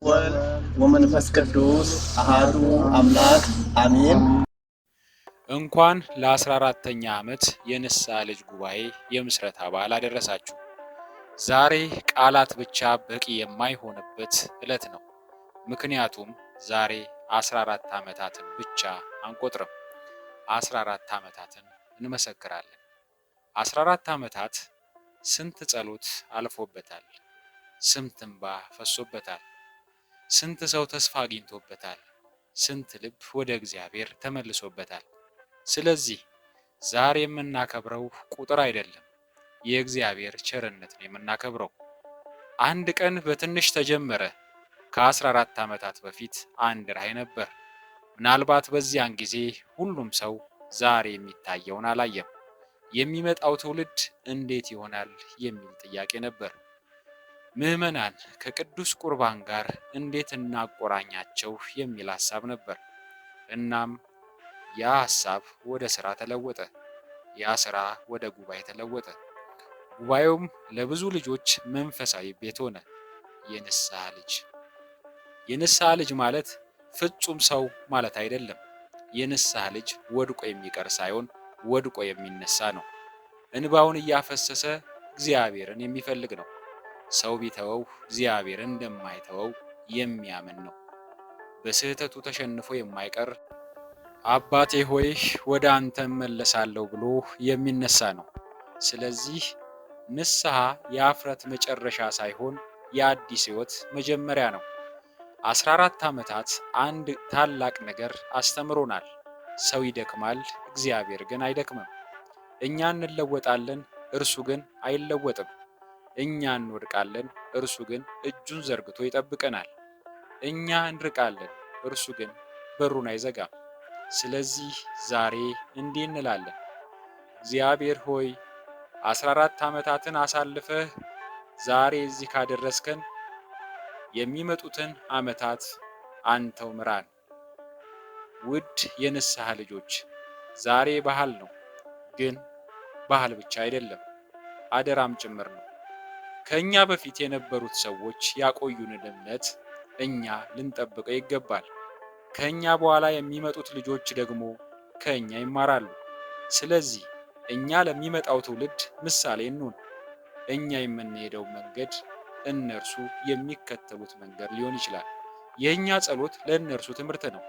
ወልድ ወመንፈስ ቅዱስ አሃዱ አምላክ አሜን። እንኳን ለ14ኛ ዓመት የንስሐ ልጅ ጉባኤ የምስረታ በዓል አደረሳችሁ። ዛሬ ቃላት ብቻ በቂ የማይሆንበት ዕለት ነው። ምክንያቱም ዛሬ 14 ዓመታትን ብቻ አንቆጥርም፣ 14 ዓመታትን እንመሰክራለን። 14 ዓመታት ስንት ጸሎት አልፎበታል፣ ስንት እንባ ፈሶበታል፣ ስንት ሰው ተስፋ አግኝቶበታል፣ ስንት ልብ ወደ እግዚአብሔር ተመልሶበታል። ስለዚህ ዛሬ የምናከብረው ቁጥር አይደለም፣ የእግዚአብሔር ቸርነትን የምናከብረው። አንድ ቀን በትንሽ ተጀመረ። ከ14 ዓመታት በፊት አንድ ራእይ ነበር። ምናልባት በዚያን ጊዜ ሁሉም ሰው ዛሬ የሚታየውን አላየም። የሚመጣው ትውልድ እንዴት ይሆናል የሚል ጥያቄ ነበር። ምዕመናን ከቅዱስ ቁርባን ጋር እንዴት እናቆራኛቸው የሚል ሐሳብ ነበር። እናም ያ ሐሳብ ወደ ሥራ ተለወጠ። ያ ሥራ ወደ ጉባኤ ተለወጠ። ጉባኤውም ለብዙ ልጆች መንፈሳዊ ቤት ሆነ። የንስሐ ልጅ። የንስሐ ልጅ ማለት ፍጹም ሰው ማለት አይደለም። የንስሐ ልጅ ወድቆ የሚቀር ሳይሆን ወድቆ የሚነሳ ነው። እንባውን እያፈሰሰ እግዚአብሔርን የሚፈልግ ነው። ሰው ቢተወው እግዚአብሔር እንደማይተወው የሚያምን ነው። በስህተቱ ተሸንፎ የማይቀር አባቴ ሆይ ወደ አንተ እመለሳለሁ ብሎ የሚነሳ ነው። ስለዚህ ንስሐ የአፍረት መጨረሻ ሳይሆን የአዲስ ሕይወት መጀመሪያ ነው። 14 ዓመታት አንድ ታላቅ ነገር አስተምሮናል። ሰው ይደክማል፣ እግዚአብሔር ግን አይደክምም። እኛ እንለወጣለን፣ እርሱ ግን አይለወጥም። እኛ እንወድቃለን፣ እርሱ ግን እጁን ዘርግቶ ይጠብቀናል። እኛ እንርቃለን፣ እርሱ ግን በሩን አይዘጋም። ስለዚህ ዛሬ እንዲህ እንላለን፣ እግዚአብሔር ሆይ 14 ዓመታትን አሳልፈህ ዛሬ እዚህ ካደረስከን የሚመጡትን ዓመታት አንተው ምራን። ውድ የንስሐ ልጆች፣ ዛሬ ባህል ነው፣ ግን ባህል ብቻ አይደለም፣ አደራም ጭምር ነው። ከእኛ በፊት የነበሩት ሰዎች ያቆዩንን እምነት እኛ ልንጠብቀው ይገባል። ከእኛ በኋላ የሚመጡት ልጆች ደግሞ ከእኛ ይማራሉ። ስለዚህ እኛ ለሚመጣው ትውልድ ምሳሌ እንሁን። እኛ የምንሄደው መንገድ እነርሱ የሚከተሉት መንገድ ሊሆን ይችላል። የእኛ ጸሎት ለእነርሱ ትምህርት ነው።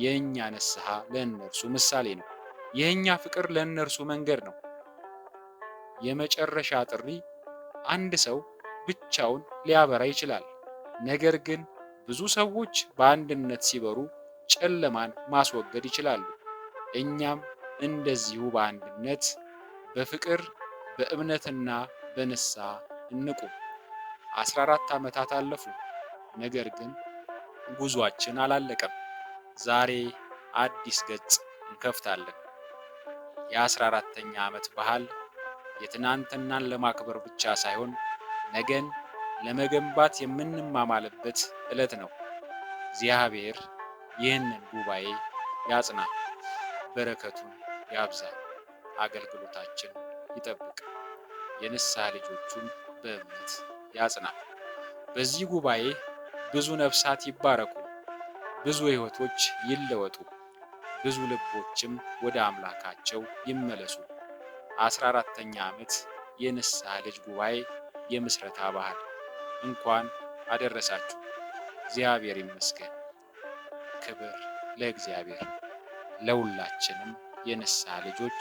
የእኛ ንስሐ ለእነርሱ ምሳሌ ነው። የእኛ ፍቅር ለእነርሱ መንገድ ነው። የመጨረሻ ጥሪ አንድ ሰው ብቻውን ሊያበራ ይችላል። ነገር ግን ብዙ ሰዎች በአንድነት ሲበሩ ጨለማን ማስወገድ ይችላሉ። እኛም እንደዚሁ በአንድነት በፍቅር በእምነትና በንስሐ እንቁም። 14 ዓመታት አለፉ፣ ነገር ግን ጉዟችን አላለቀም። ዛሬ አዲስ ገጽ እንከፍታለን። የ14ኛ ዓመት ባህል የትናንትናን ለማክበር ብቻ ሳይሆን ነገን ለመገንባት የምንማማልበት ዕለት ነው። እግዚአብሔር ይህንን ጉባኤ ያጽና፣ በረከቱን ያብዛ፣ አገልግሎታችን ይጠብቅ፣ የንስሐ ልጆቹን በእምነት ያጽና። በዚህ ጉባኤ ብዙ ነፍሳት ይባረኩ፣ ብዙ ሕይወቶች ይለወጡ፣ ብዙ ልቦችም ወደ አምላካቸው ይመለሱ። 14ኛ ዓመት የንስሐ ልጅ ጉባኤ የምስረታ በዓል እንኳን አደረሳችሁ። እግዚአብሔር ይመስገን። ክብር ለእግዚአብሔር። ለሁላችንም የንስሐ ልጆች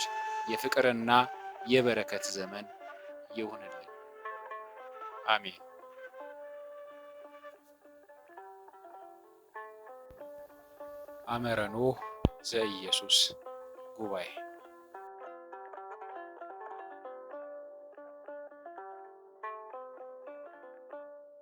የፍቅርና የበረከት ዘመን ይሁንልን። አሜን። አመረኖ ዘኢየሱስ ጉባኤ